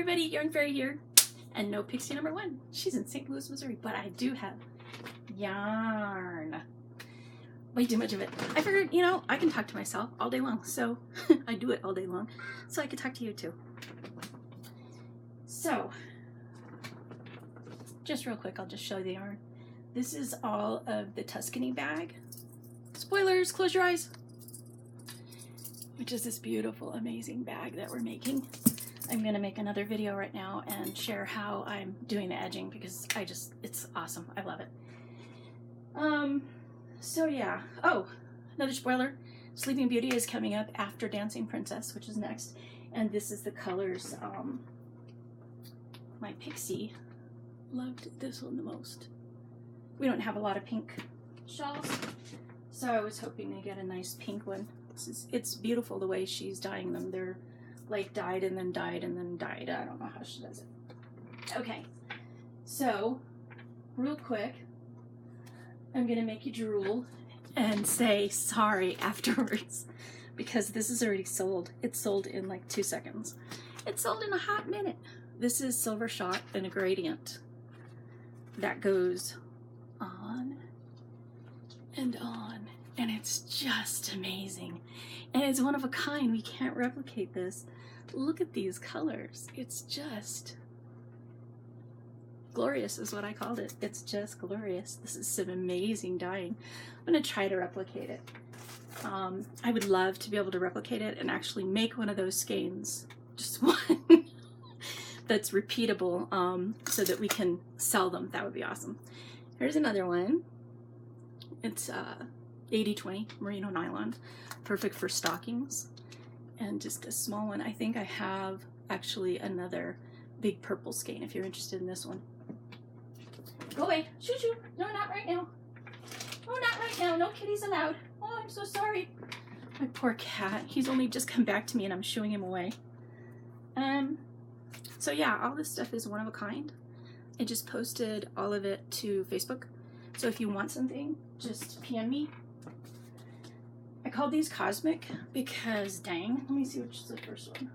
everybody, Yarn Fairy here, and no Pixie number one. She's in St. Louis, Missouri, but I do have yarn. Way too much of it. I figured, you know, I can talk to myself all day long, so I do it all day long, so I could talk to you too. So, just real quick, I'll just show you the yarn. This is all of the Tuscany bag. Spoilers, close your eyes. Which is this beautiful, amazing bag that we're making. I'm gonna make another video right now and share how I'm doing the edging because it's awesome. I love it. So yeah. Oh, another spoiler. Sleeping Beauty is coming up after Dancing Princess, which is next. And this is the colors. My Pixie loved this one the most. We don't have a lot of pink shawls, so I was hoping to get a nice pink one. It's beautiful the way she's dyeing them. They're like dyed and then dyed and then dyed. I don't know how she does it. Okay, so real quick, I'm gonna make you drool and say sorry afterwards because this is already sold. It's sold in like 2 seconds. It's sold in a hot minute. This is Silver Shot in a gradient that goes on and on, and it's just amazing, and it's one of a kind. We can't replicate this. Look at these colors. It's just glorious is what I called it. It's just glorious. This is some amazing dyeing. I'm going to try to replicate it. I would love to be able to replicate it and actually make one of those skeins, just one that's repeatable, so that we can sell them. That would be awesome. Here's another one. It's 80/20 merino nylon, perfect for stockings, and just a small one. I think I have actually another big purple skein if you're interested in this one. Go away. Shoo shoo. No, not right now. Oh, not right now. No kitties allowed. Oh, I'm so sorry. My poor cat. He's only just come back to me and I'm shooing him away. So yeah, all this stuff is one of a kind. I just posted all of it to Facebook. So if you want something, just PM me. I called these Cosmic because, dang, let me see which is the first one.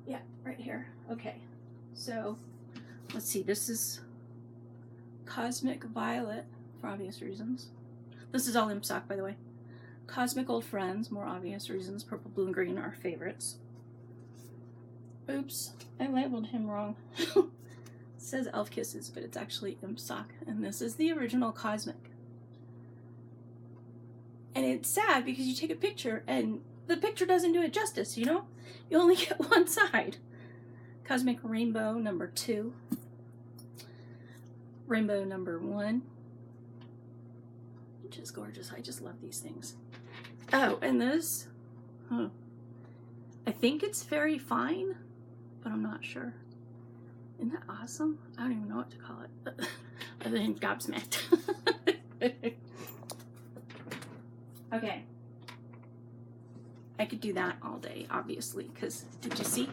Yeah, right here. Okay, so let's see. This is Cosmic Violet for obvious reasons. This is all imp sock, by the way. Cosmic Old Friends, more obvious reasons. Purple, blue, and green are favorites. Oops, I labeled him wrong. It says Elf Kisses, but it's actually imp sock. And this is the original Cosmic. And it's sad because you take a picture and the picture doesn't do it justice, you know? You only get one side. Cosmic Rainbow number 2. Rainbow number 1. Which is gorgeous. I just love these things. Oh, and this, I think it's very fine, but I'm not sure. Isn't that awesome? I don't even know what to call it, other than gobsmacked. Okay. I could do that all day, obviously, because did you see?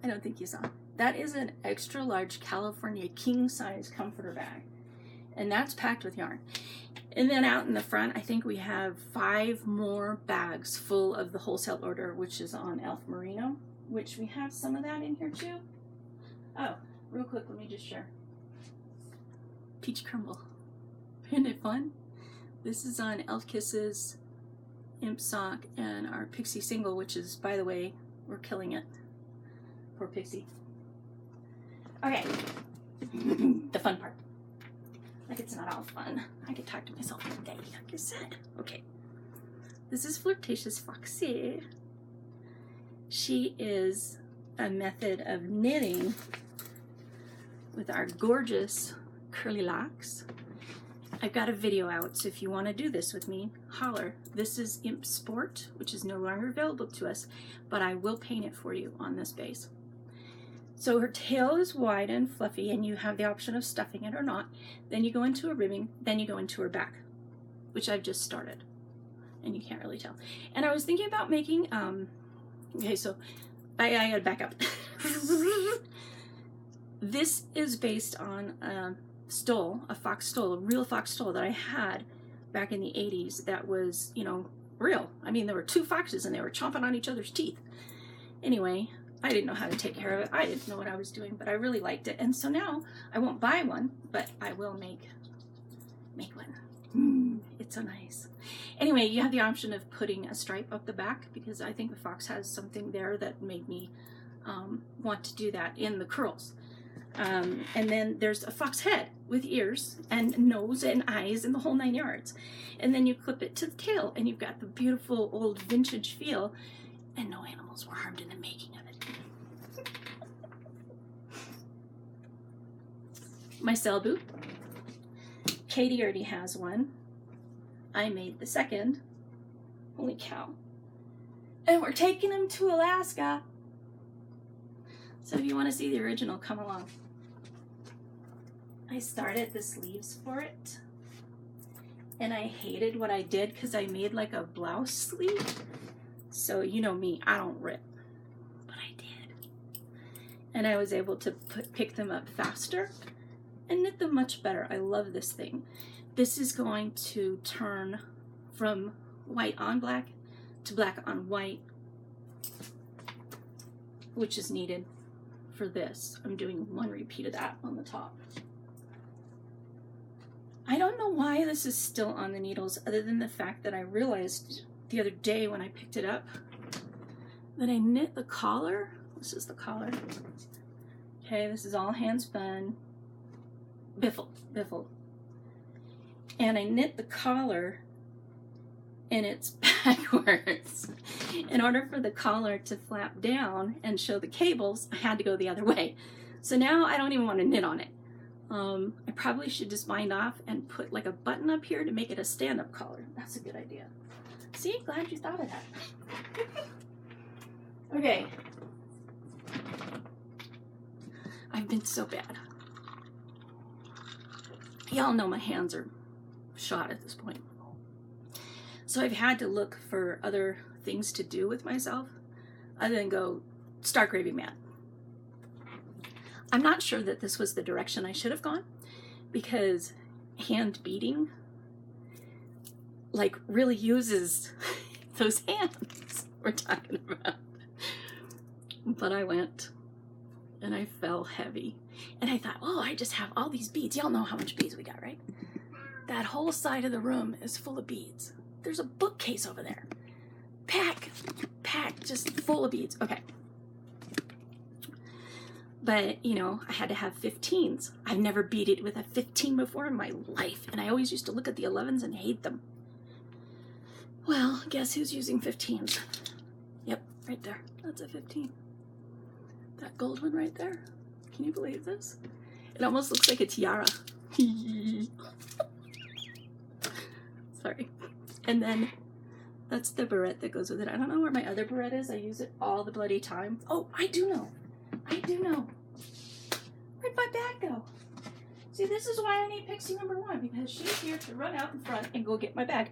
I don't think you saw. That is an extra large California king size comforter bag, and that's packed with yarn. And then out in the front, I think we have 5 more bags full of the wholesale order, which is on Elf Merino, which we have some of that in here too. Oh, real quick, let me just share. Peach Crumble. Isn't it fun? This is on Elf Kisses, Imp Sock, and our Pixie single, which is, by the way, we're killing it. Poor Pixie. Okay, the fun part. Like, it's not all fun. I could talk to myself all day, like I said. Okay, this is Flirtatious Foxy. She is a method of knitting with our gorgeous curly locks. I've got a video out, so if you want to do this with me, holler. This is Imp Sport, which is no longer available to us, but I will paint it for you on this base. So her tail is wide and fluffy, and you have the option of stuffing it or not. Then you go into a ribbing, then you go into her back, which I've just started, and you can't really tell. And I was thinking about making, okay, so I gotta back up. This is based on a fox stole, a real fox stole that I had back in the 80s that was, you know, real. I mean, there were 2 foxes and they were chomping on each other's teeth. Anyway, I didn't know how to take care of it. I didn't know what I was doing, but I really liked it. And so now I won't buy one, but I will make one. It's so nice. Anyway, you have the option of putting a stripe up the back, because I think the fox has something there that made me want to do that in the curls. And then there's a fox head with ears and nose and eyes and the whole 9 yards. And then you clip it to the tail and you've got the beautiful old vintage feel, and no animals were harmed in the making of it. My cell boot. Katie already has one. I made the second. Holy cow. And we're taking them to Alaska. So if you want to see the original, come along. I started the sleeves for it. And I hated what I did because I made like a blouse sleeve. So you know me, I don't rip. But I did. And I was able to pick them up faster and knit them much better. I love this thing. This is going to turn from white on black to black on white, which is needed for this. I'm doing one repeat of that on the top. I don't know why this is still on the needles, other than the fact that I realized the other day when I picked it up that I knit the collar. This is the collar. Okay, this is all hand spun. Biffle. And I knit the collar and it's backwards. In order for the collar to flap down and show the cables, I had to go the other way. So now I don't even want to knit on it. I probably should just bind off and put like a button up here to make it a stand-up collar. That's a good idea. See, glad you thought of that. Okay. I've been so bad. Y'all know my hands are shot at this point. So I've had to look for other things to do with myself other than go start gravy mad. I'm not sure that this was the direction I should have gone, because hand beading like really uses those hands we're talking about. But I went and I fell heavy. And I thought, oh, I just have all these beads. Y'all know how much beads we got, right? That whole side of the room is full of beads. There's a bookcase over there. Packed, just full of beads. Okay. But, you know, I had to have 15s. I've never beaded with a 15 before in my life. And I always used to look at the 11s and hate them. Well, guess who's using 15s? Yep, right there. That's a 15. That gold one right there. Can you believe this? It almost looks like a tiara. Sorry. And then that's the barrette that goes with it. I don't know where my other barrette is. I use it all the bloody time. Oh, I do know. Where'd my bag go? See, this is why I need Pixie number 1, because she's here to run out in front and go get my bag.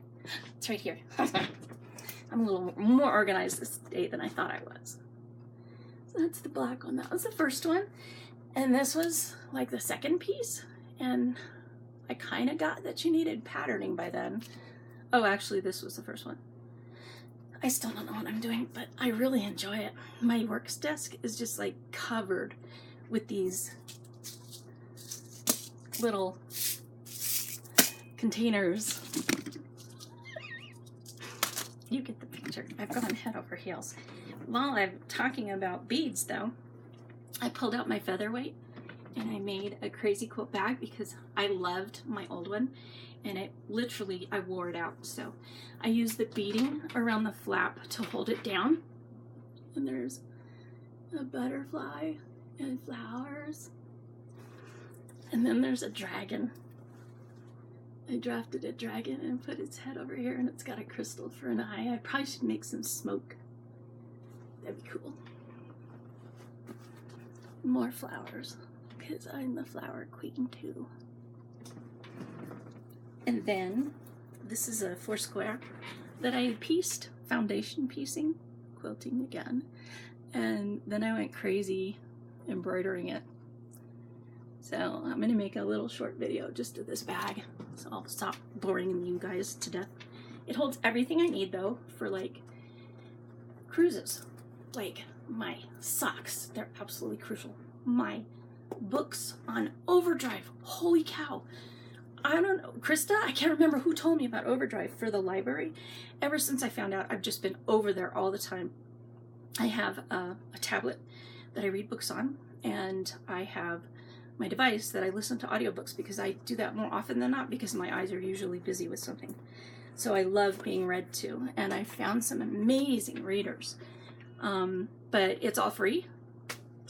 It's right here. I'm a little more organized this day than I thought I was. So that's the black one. That was the first one. And this was like the second piece. And I kind of got that you needed patterning by then. Oh, actually, this was the first one. I still don't know what I'm doing, but I really enjoy it. My work desk is just like covered with these little containers. You get the picture. I've gone head over heels. While I'm talking about beads, though, I pulled out my featherweight and I made a crazy quilt bag because I loved my old one. And it literally, I wore it out. So I used the beading around the flap to hold it down. And there's a butterfly and flowers. And then there's a dragon. I drafted a dragon and put its head over here, and it's got a crystal for an eye. I probably should make some smoke. That'd be cool. More flowers, because I'm the flower queen too. And then, this is a 4 square that I pieced, foundation piecing, quilting again. And then I went crazy embroidering it. So I'm going to make a little short video just of this bag. So I'll stop boring you guys to death. It holds everything I need though for like cruises. Like my socks, they're absolutely crucial. My books on overdrive, holy cow. I don't know, Krista, I can't remember who told me about overdrive for the library. Ever since I found out, I've just been over there all the time. I have a tablet that I read books on, and I have my device that I listen to audiobooks, because I do that more often than not because my eyes are usually busy with something. So I love being read to, and I found some amazing readers. But it's all free.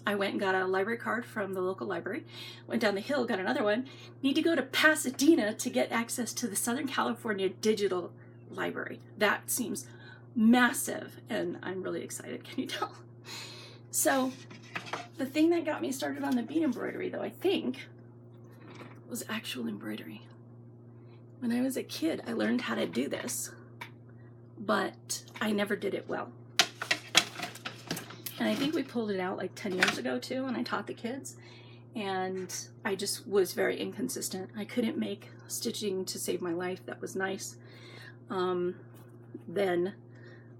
I went and got a library card from the local library, went down the hill, got another one. Need to go to Pasadena to get access to the Southern California Digital Library. That seems massive, and I'm really excited, can you tell? So the thing that got me started on the bead embroidery, though, I think, was actual embroidery. When I was a kid, I learned how to do this, but I never did it well. And I think we pulled it out like 10 years ago too, and I taught the kids, and I just was very inconsistent. I couldn't make stitching to save my life that was nice. Then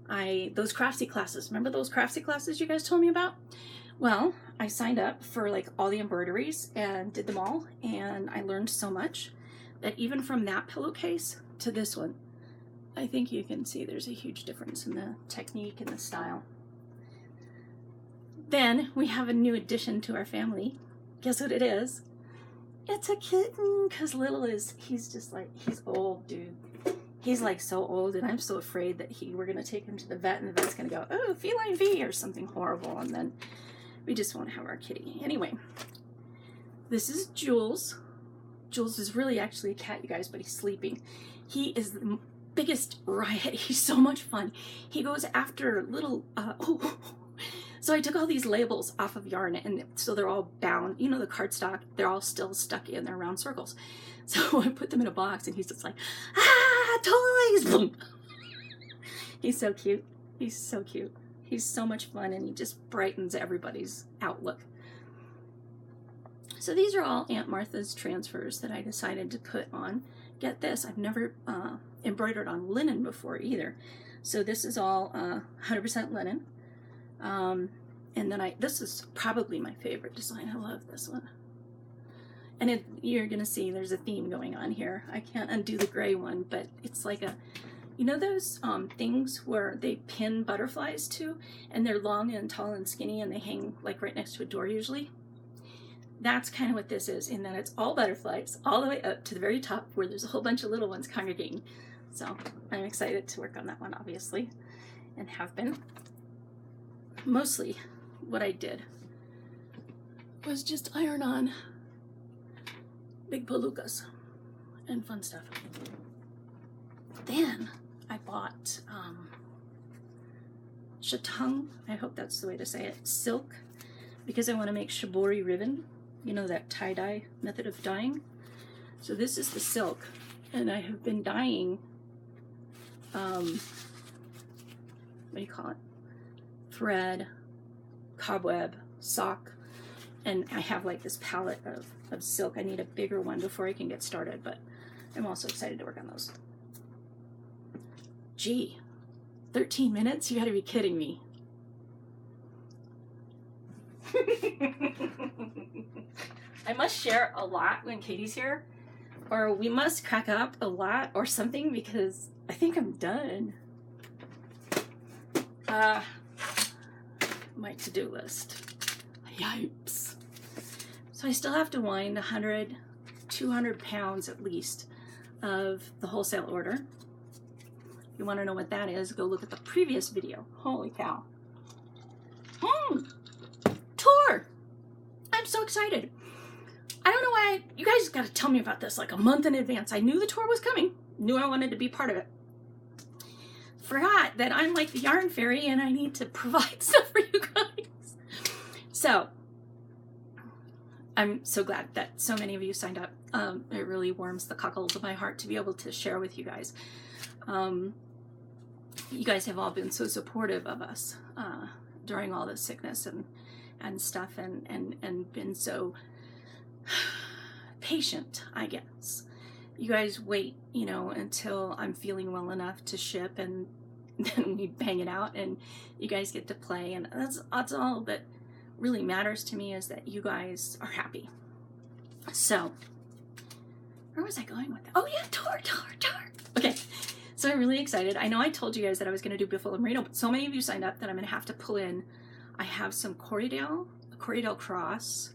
those craftsy classes, remember those craftsy classes you guys told me about? Well, I signed up for like all the embroideries and did them all, and I learned so much that even from that pillowcase to this one, I think you can see there's a huge difference in the technique and the style. Then we have a new addition to our family. Guess what it is? It's a kitten, because Little he's just like, he's old, dude. He's like so old, and I'm so afraid that we're going to take him to the vet, and the vet's going to go, oh, feline V or something horrible, and then we just won't have our kitty. Anyway, this is Jules. Jules is really actually a cat, you guys, but he's sleeping. He is the biggest riot. He's so much fun. He goes after little, so I took all these labels off of yarn, and so they're all bound. You know, the cardstock, they're all still stuck in their round circles. So I put them in a box, and he's just like, ah, toys! Boom. He's so cute. He's so cute. He's so much fun, and he just brightens everybody's outlook. So these are all Aunt Martha's transfers that I decided to put on. Get this, I've never embroidered on linen before either. So this is all 100% linen. And then this is probably my favorite design. I love this one. And you're gonna see there's a theme going on here. I can't undo the gray one, but it's like you know those things where they pin butterflies to, and they're long and tall and skinny, and they hang like right next to a door usually? That's kind of what this is, in that it's all butterflies all the way up to the very top where there's a whole bunch of little ones congregating. So I'm excited to work on that one, obviously, and have been. Mostly what I did was just iron on big palookas and fun stuff. Then I bought shattung, I hope that's the way to say it, silk, because I want to make shibori ribbon, you know, that tie-dye method of dyeing. So this is the silk, and I have been dyeing, what do you call it? Thread, cobweb, sock, and I have like this palette of silk. I need a bigger one before I can get started, but I'm also excited to work on those. Gee, 13 minutes? You gotta be kidding me. I must share a lot when Katie's here, or we must crack up a lot or something, because I think I'm done. My to-do list. Yipes. So I still have to wind 100, 200 pounds at least of the wholesale order. If you want to know what that is, go look at the previous video. Holy cow. Tour! I'm so excited. I don't know why, you guys got to tell me about this like a month in advance. I knew the tour was coming, knew I wanted to be part of it. Forgot that I'm like the yarn fairy and I need to provide stuff for you guys. So I'm so glad that so many of you signed up. It really warms the cockles of my heart to be able to share with you guys. You guys have all been so supportive of us during all this sickness and stuff, and been so patient, I guess. You guys wait, you know, until I'm feeling well enough to ship, and then we bang it out and you guys get to play, and that's all that really matters to me, is that you guys are happy. So where was I going with that? Oh yeah, tour. Okay, so I'm really excited. I know I told you guys that I was going to do Biffle and Merino, but so many of you signed up that I'm going to have to pull in. I have some Corriedale cross.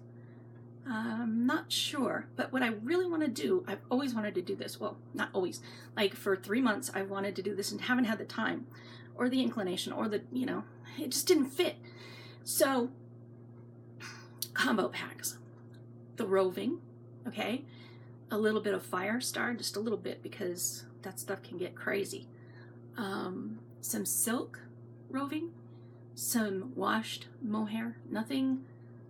I'm not sure, but what I really want to do, I've always wanted to do this. Well, not always. Like for 3 months, I wanted to do this and haven't had the time or the inclination or the, it just didn't fit. So combo packs, the roving, okay, a little bit of Firestar, just a little bit, because that stuff can get crazy. Some silk roving, some washed mohair, nothing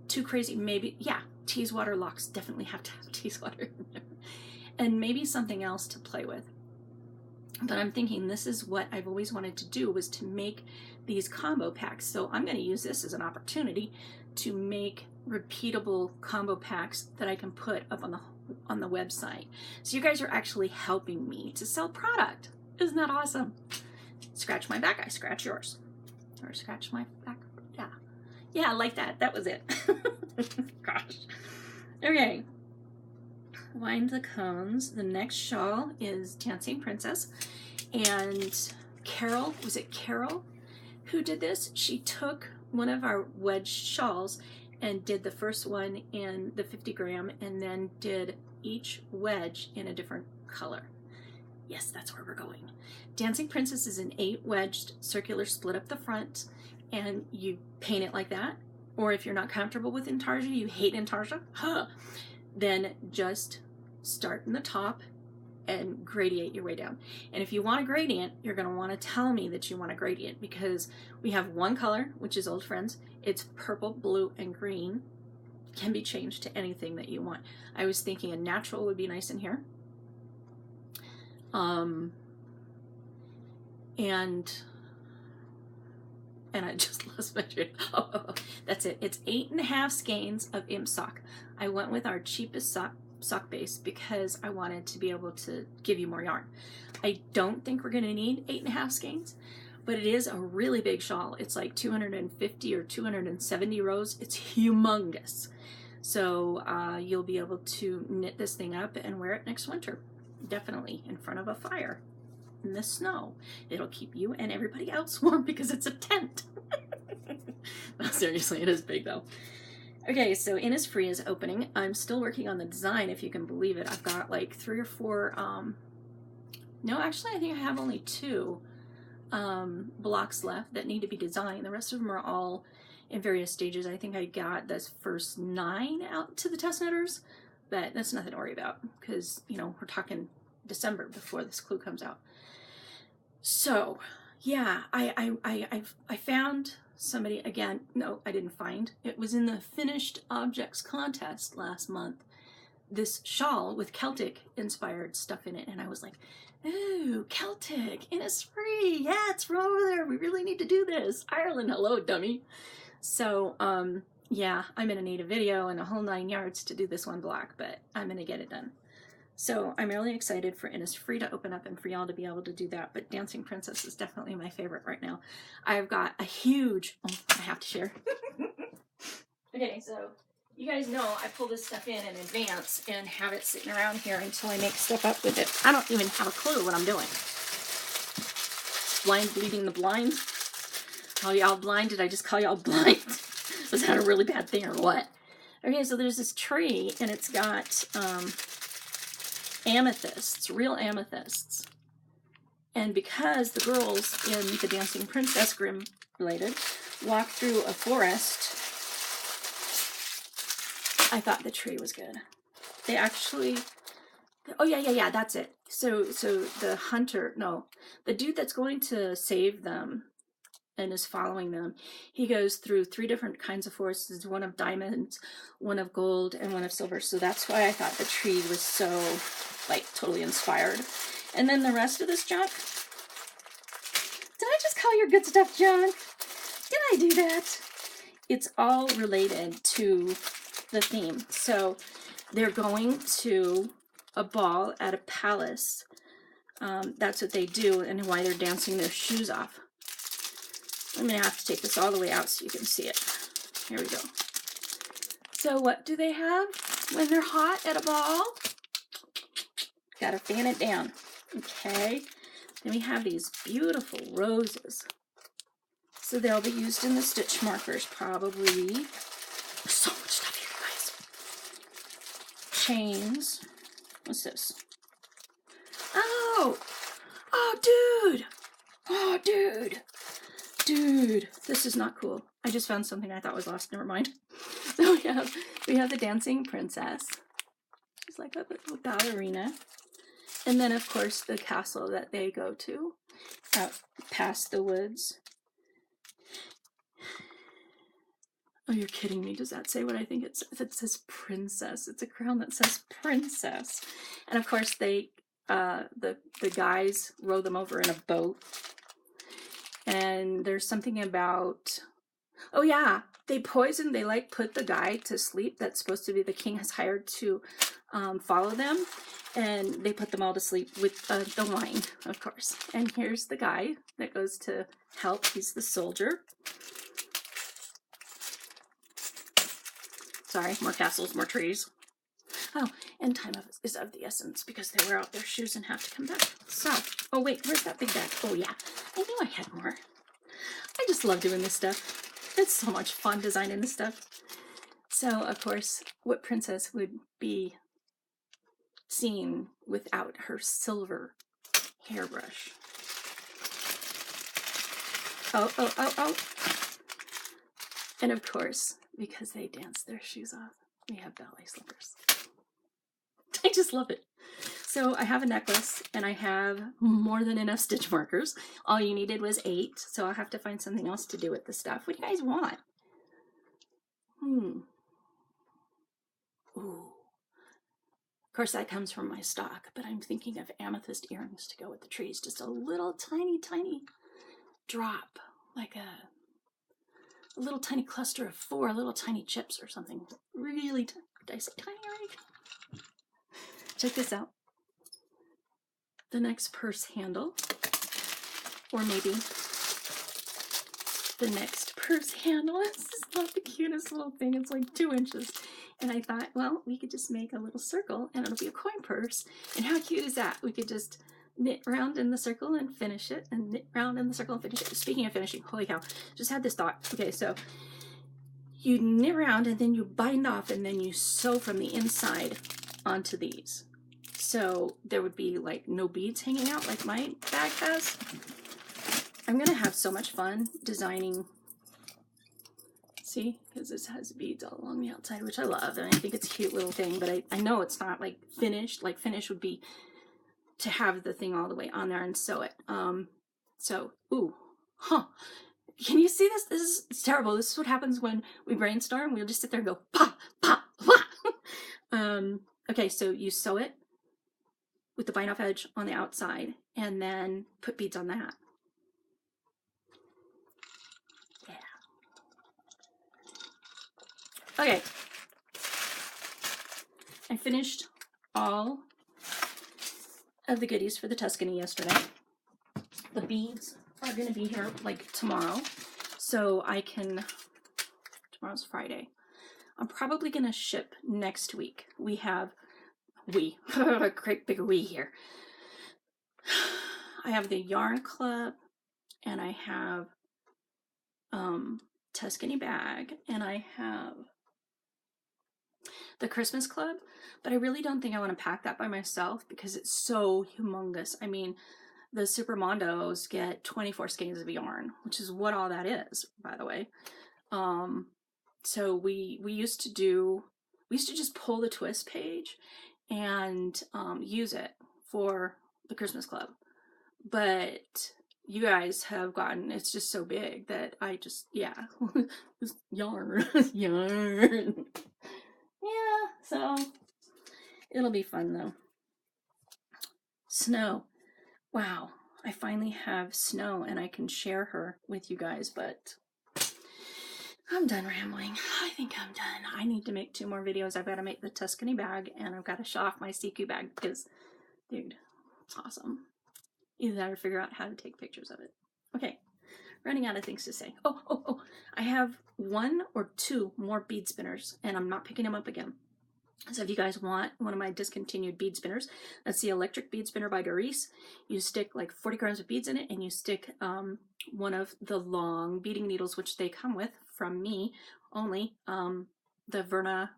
too crazy. Maybe, yeah, Teeswater locks, definitely have to have Teeswater in there. And maybe something else to play with. But I'm thinking this is what I've always wanted to do, was to make these combo packs. So I'm going to use this as an opportunity to make repeatable combo packs that I can put up on the website. So you guys are actually helping me to sell product. Isn't that awesome? Scratch my back, I scratch yours. Or scratch my back. Yeah, like that. That was it. Gosh. Okay. Wind the cones. The next shawl is Dancing Princess. And Carol, was it Carol who did this? She took one of our wedge shawls and did the first one in the 50 gram and then did each wedge in a different color. Yes, that's where we're going. Dancing Princess is an 8 wedged circular split up the front, and you paint it like that. Or if you're not comfortable with intarsia, you hate intarsia, then just start in the top and gradiate your way down. And if you want a gradient, you're going to want to tell me that you want a gradient, because we have one color, which is Old Friends. It's purple, blue, and green. It can be changed to anything that you want. I was thinking a natural would be nice in here. And I just lost my train. Oh, that's it. It's 8.5 skeins of imp sock. I went with our cheapest sock base because I wanted to be able to give you more yarn. I don't think we're going to need 8.5 skeins, but it is a really big shawl. It's like 250 or 270 rows. It's humongous. So you'll be able to knit this thing up and wear it next winter. Definitely in front of a fire in the snow. It'll keep you and everybody else warm because it's a tent. No, seriously, it is big though. Okay, so Innisfree is opening. I'm still working on the design, if you can believe it. I've got like 3 or 4, no, actually I think I have only 2 blocks left that need to be designed. The rest of them are all in various stages. I think I got this first 9 out to the test knitters, but that's nothing to worry about because, we're talking December before this clue comes out. So yeah, I found somebody, again, no, I didn't find. It was in the finished objects contest last month, this shawl with Celtic inspired stuff in it. And I was like, ooh, Celtic, Innisfree, yeah, it's from over there. We really need to do this. Ireland, hello, dummy. So, yeah, I'm gonna need a video and a whole 9 yards to do this one block, but I'm gonna get it done. So I'm really excited for Innisfree to open up and for y'all to be able to do that, but Dancing Princess is definitely my favorite right now. I've got a huge, I have to share. Okay, so you guys know I pull this stuff in advance and have it sitting around here until I make stuff up with it. I don't even have a clue what I'm doing. Blind leading the blind? Call y'all blind? Did I just call y'all blind? Was that a really bad thing or what? Okay, so there's this tree and it's got amethysts, real amethysts. And because the girls in the Dancing Princess Grimm related walked through a forest, I thought the tree was good. They actually, oh yeah, that's it. So the hunter, no, the dude that's going to save them and is following them, he goes through 3 different kinds of forests, one of diamonds, one of gold, and one of silver. So that's why I thought the tree was so, like, totally inspired. And then the rest of this junk, did I just call your good stuff junk? Did I do that? It's all related to the theme. So they're going to a ball at a palace that's what they do and why they're dancing their shoes off. I'm going to have to take this all the way out so you can see it. Here we go. So what do they have when they're hot at a ball? Gotta fan it down. Okay. Then we have these beautiful roses. So they'll be used in the stitch markers probably. There's so much stuff here, guys. Chains. What's this? Oh! Oh, dude! Oh, dude! Dude, this is not cool. I just found something I thought was lost. Never mind. So we have the dancing princess. She's like a little ballerina. And then, of course, the castle that they go to out past the woods. Oh, you're kidding me. Does that say what I think it says? It says princess. It's a crown that says princess. And, of course, they the guys row them over in a boat. And there's something about, oh yeah, they like put the guy to sleep that's supposed to be the king has hired to follow them. And they put them all to sleep with the wine, of course. And here's the guy that goes to help. He's the soldier. Sorry, more castles, more trees. Oh, and time is of the essence because they wear out their shoes and have to come back. So, oh wait, where's that big bag? Oh yeah, I knew I had more. I just love doing this stuff. It's so much fun designing this stuff. So, of course, what princess would be seen without her silver hairbrush? Oh, oh, oh, oh. And of course, because they dance their shoes off, we have ballet slippers. I just love it. So I have a necklace and I have more than enough stitch markers. All you needed was 8, so I'll have to find something else to do with this stuff. What do you guys want? Ooh. Of course, that comes from my stock, but I'm thinking of amethyst earrings to go with the trees. Just a little tiny, tiny drop, like a little tiny cluster of 4 little tiny chips or something. Really tiny. Did I say tiny already? Check this out. The next purse handle, or maybe the next purse handle. This is not the cutest little thing. It's like 2 inches. And I thought, well, we could just make a little circle and it'll be a coin purse. And how cute is that? We could just knit round in the circle and finish it, and knit round in the circle and finish it. Speaking of finishing, holy cow, just had this thought. Okay, so you knit round and then you bind off and then you sew from the inside onto these. So there would be like no beads hanging out like my bag has. I'm gonna have so much fun designing. See, because this has beads all along the outside, which I love, and I think it's a cute little thing, but I know it's not like finished. Like finished would be to have the thing all the way on there and sew it. So, ooh, huh. Can you see this? It's terrible. This is what happens when we brainstorm. We'll just sit there and go, pa, pa, pa. Okay, so you sew it with the bind off edge on the outside and then put beads on that. Yeah. Okay. I finished all of the goodies for the Tuscany yesterday. The beads are going to be here like tomorrow, so I can, tomorrow's Friday. I'm probably going to ship next week. A great big we here. I have the Yarn Club, and I have Tuscany bag, and I have the Christmas Club, but I really don't think I want to pack that by myself because it's so humongous. I mean, the Super Mondos get 24 skeins of yarn, which is what all that is, by the way. So we used to just pull the twist page and use it for the Christmas Club. But you guys have gotten, it's just so big that I just, yeah, yarn, yarn. Yeah, so it'll be fun though. Snow. Wow, I finally have Snow and I can share her with you guys, but I'm done rambling. I think I'm done. I need to make 2 more videos. I've got to make the Tuscany bag and I've got to show off my CQ bag because, dude, it's awesome. Either that or figure out how to take pictures of it. Okay, running out of things to say. Oh, I have 1 or 2 more bead spinners, and I'm not picking them up again. So if you guys want one of my discontinued bead spinners, that's the electric bead spinner by Doris. You stick like 40 grams of beads in it, and you stick one of the long beading needles, which they come with from me only, the Verna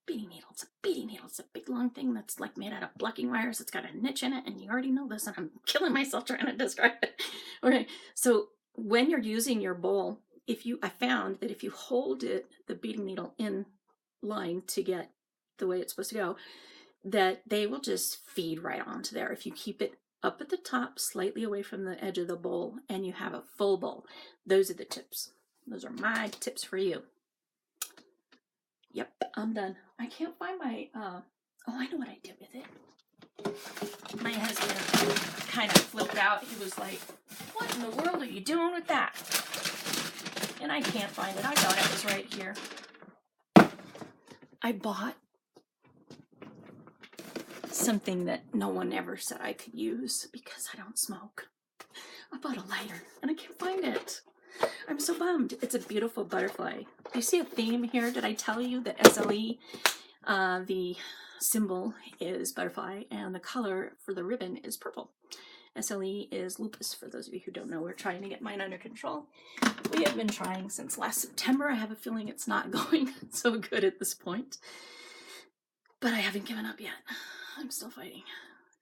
beading needle. It's a beading needle. It's a big long thing that's like made out of blocking wires. It's got a niche in it, and you already know this, and I'm killing myself trying to describe it. Okay, so when you're using your bowl, I found that if you hold the beading needle in line to get the way it's supposed to go, that they will just feed right onto there. If you keep it up at the top, slightly away from the edge of the bowl, and you have a full bowl. Those are the tips. Those are my tips for you. Yep, I'm done. I can't find my, oh, I know what I did with it. My husband kind of flipped out. He was like, what in the world are you doing with that? And I can't find it. I thought it was right here. I bought something that no one ever said I could use because I don't smoke. I bought a lighter and I can't find it. I'm so bummed. It's a beautiful butterfly. Do you see a theme here? Did I tell you that SLE, the symbol is butterfly and the color for the ribbon is purple? SLE is lupus, for those of you who don't know. We're trying to get mine under control. We have been trying since last September. I have a feeling it's not going so good at this point. But I haven't given up yet. I'm still fighting.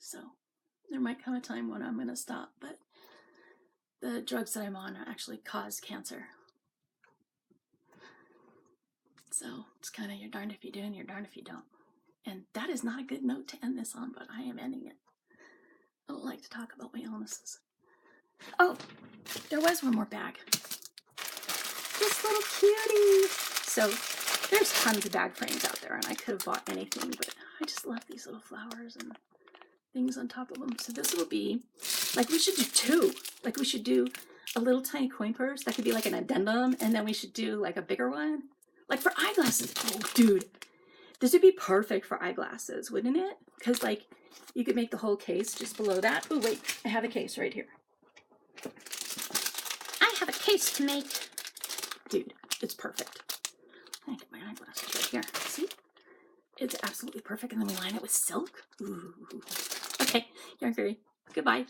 So there might come a time when I'm going to stop, but the drugs that I'm on actually cause cancer. So it's kind of you're darned if you do and you're darned if you don't. And that is not a good note to end this on, but I am ending it. I don't like to talk about my illnesses. Oh, there was one more bag. This little cutie. So there's tons of bag frames out there, and I could have bought anything, but I just love these little flowers and things on top of them. So this will be, like, we should do 2. Like, we should do a little tiny coin purse. That could be like an addendum, and then we should do like a bigger one. Like for eyeglasses. Oh, dude. This would be perfect for eyeglasses, wouldn't it? Because, like, you could make the whole case just below that. Oh, wait. I have a case right here. I have a case to make. Dude, it's perfect. I get my eyeglasses right here. See? It's absolutely perfect. And then we line it with silk. Ooh. Okay, Yarn Fairy. Goodbye.